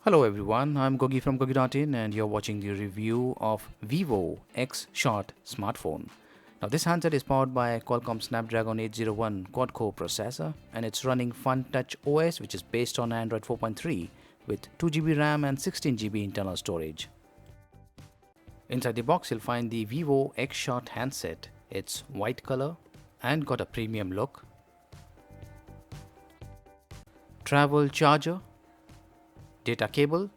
Hello everyone, I'm Gogi from Gogi.in and you're watching the review of Vivo Xshot smartphone. Now this handset is powered by a Qualcomm Snapdragon 801 quad-core processor and it's running FunTouch OS, which is based on Android 4.3 with 2GB RAM and 16GB internal storage. Inside the box you'll find the Vivo Xshot handset. It's white color and got a premium look. Travel charger, data cable,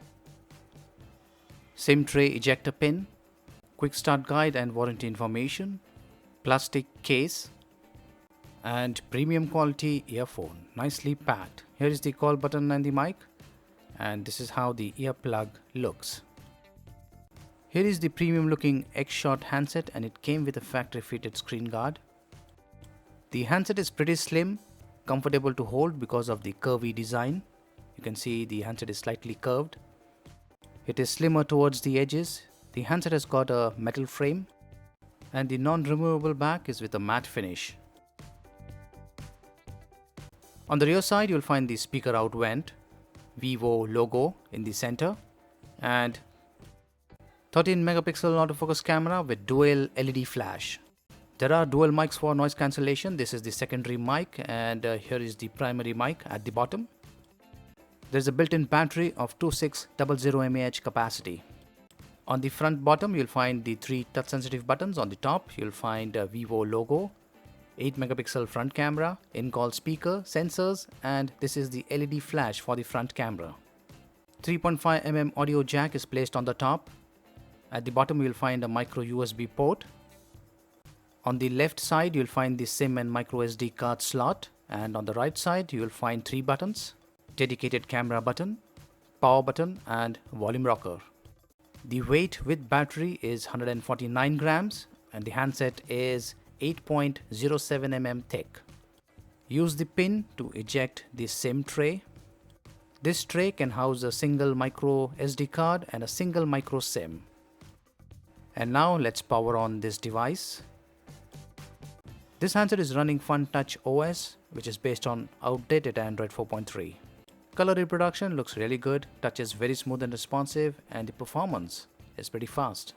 SIM tray ejector pin, quick start guide and warranty information, plastic case, and premium quality earphone, nicely packed. Here is the call button and the mic, and this is how the earplug looks. Here is the premium looking Xshot handset and it came with a factory fitted screen guard. The handset is pretty slim, comfortable to hold because of the curvy design. You can see the handset is slightly curved. It is slimmer towards the edges. The handset has got a metal frame and the non-removable back is with a matte finish. On the rear side you'll find the speaker out vent, Vivo logo in the center, and 13 megapixel autofocus camera with dual LED flash. There are dual mics for noise cancellation. This is the secondary mic and here is the primary mic at the bottom. There's a built-in battery of 2600 mAh capacity. On the front bottom you'll find the 3 touch sensitive buttons. On the top you'll find a Vivo logo, 8 megapixel front camera, in-call speaker, sensors, and this is the LED flash for the front camera. 3.5 mm audio jack is placed on the top. At the bottom you'll find a micro USB port. On the left side you'll find the SIM and micro SD card slot, and on the right side you'll find 3 buttons: dedicated camera button, power button, and volume rocker. The weight with battery is 149 grams and the handset is 8.07 mm thick. Use the pin to eject the SIM tray. This tray can house a single micro SD card and a single micro SIM. And now let's power on this device. This handset is running FunTouch OS, which is based on outdated Android 4.3. Color reproduction looks really good, touch is very smooth and responsive, and the performance is pretty fast.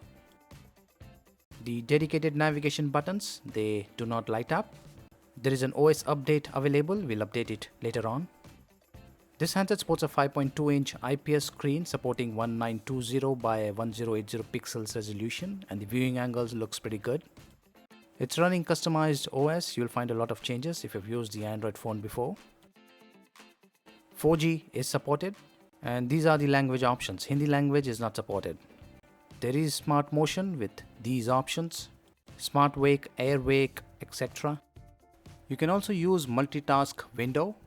The dedicated navigation buttons, they do not light up. There is an OS update available, we'll update it later on. This handset sports a 5.2-inch IPS screen supporting 1920 by 1080 pixels resolution, and the viewing angles looks pretty good. It's running customized OS. You'll find a lot of changes if you've used the Android phone before. 4G is supported, and these are the language options. Hindi language is not supported. There is smart motion with these options, smart wake, air wake, etc. You can also use multitask window.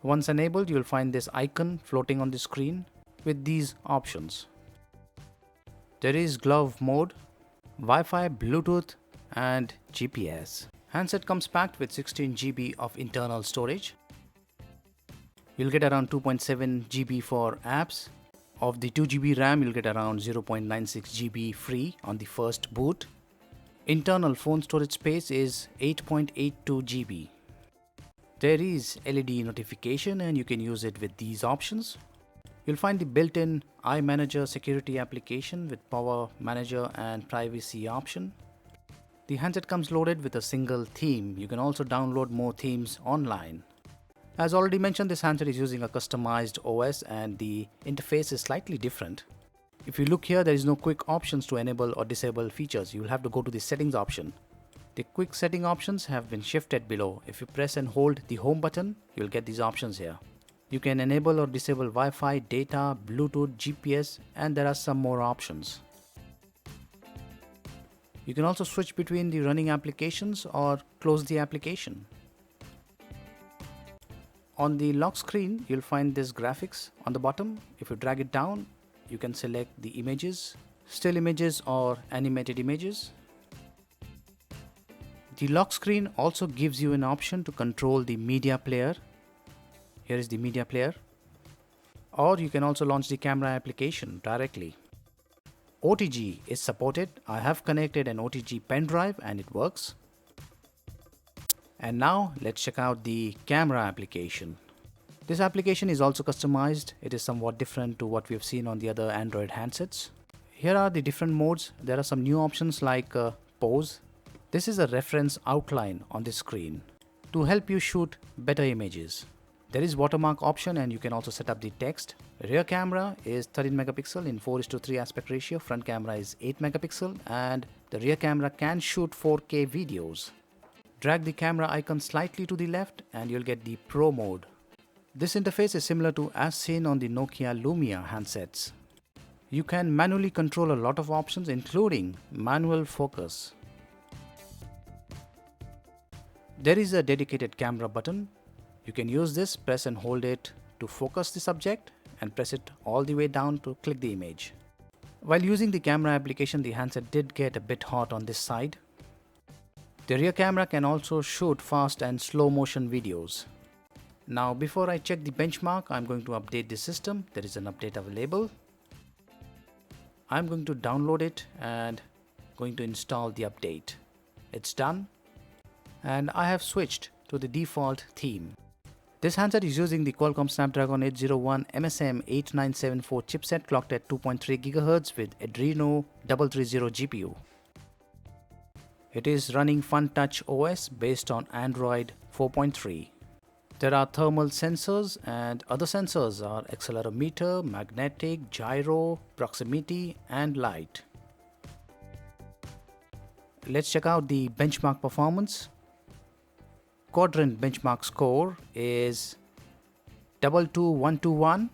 Once enabled, you'll find this icon floating on the screen with these options. There is glove mode, Wi-Fi, Bluetooth, and GPS. Handset comes packed with 16GB of internal storage. You'll get around 2.7 GB for apps. Of the 2GB RAM, you'll get around 0.96 GB free on the first boot. Internal phone storage space is 8.82 GB. There is LED notification and you can use it with these options. You'll find the built-in iManager security application with power manager and privacy option. The handset comes loaded with a single theme. You can also download more themes online. As already mentioned, this handset is using a customized OS and the interface is slightly different. If you look here, there is no quick options to enable or disable features. You'll have to go to the settings option. The quick setting options have been shifted below. If you press and hold the home button, you'll get these options here. You can enable or disable Wi-Fi, data, Bluetooth, GPS, and there are some more options. You can also switch between the running applications or close the application. On the lock screen, you'll find this graphics on the bottom. If you drag it down, you can select the images, still images or animated images. The lock screen also gives you an option to control the media player. Here is the media player. Or you can also launch the camera application directly. OTG is supported. I have connected an OTG pen drive and it works. And now let's check out the camera application. This application is also customized. It is somewhat different to what we have seen on the other Android handsets. Here are the different modes. There are some new options like pose. This is a reference outline on the screen to help you shoot better images. There is watermark option and you can also set up the text. Rear camera is 13 megapixel in 4:3 aspect ratio. Front camera is 8 megapixel and the rear camera can shoot 4K videos. Drag the camera icon slightly to the left and you'll get the Pro mode. This interface is similar to as seen on the Nokia Lumia handsets. You can manually control a lot of options including manual focus. There is a dedicated camera button. You can use this, press and hold it to focus the subject and press it all the way down to click the image. While using the camera application, the handset did get a bit hot on this side. The rear camera can also shoot fast and slow motion videos. Now before I check the benchmark, I'm going to update the system. There is an update available. I'm going to download it and going to install the update. It's done and I have switched to the default theme. This handset is using the Qualcomm Snapdragon 801 MSM 8974 chipset clocked at 2.3 GHz with Adreno 330 GPU. It is running FunTouch OS based on Android 4.3. There are thermal sensors and other sensors are accelerometer, magnetic, gyro, proximity and light. Let's check out the benchmark performance. Quadrant benchmark score is 22121.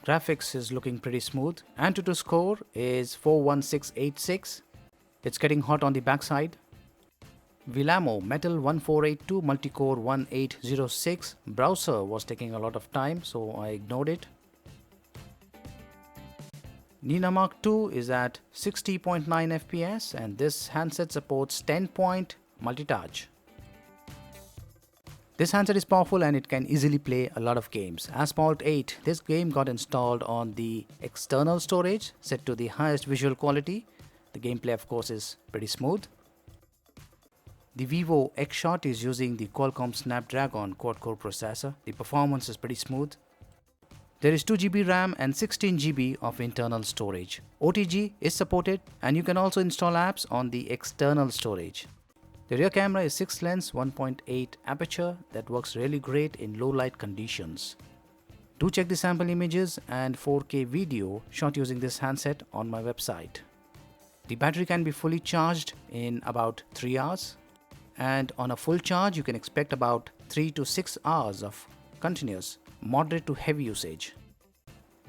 Graphics is looking pretty smooth. Antutu score is 41686. It's getting hot on the backside. Vilamo Metal 1482 multicore 1806 browser was taking a lot of time, so I ignored it. Nina Mark II is at 60.9 FPS and this handset supports 10-point multi-touch. This handset is powerful and it can easily play a lot of games. Asphalt 8, this game got installed on the external storage set to the highest visual quality. The gameplay of course is pretty smooth. The Vivo Xshot is using the Qualcomm Snapdragon quad-core processor. The performance is pretty smooth. There is 2 GB RAM and 16 GB of internal storage. OTG is supported and you can also install apps on the external storage. The rear camera is 6 lens 1.8 aperture that works really great in low light conditions. Do check the sample images and 4K video shot using this handset on my website. The battery can be fully charged in about 3 hours. And on a full charge you can expect about 3 to 6 hours of continuous moderate to heavy usage.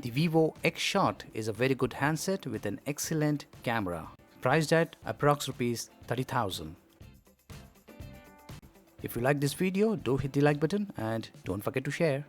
The Vivo Xshot is a very good handset with an excellent camera, priced at approx rupees 30,000. If you like this video, do hit the like button and don't forget to share.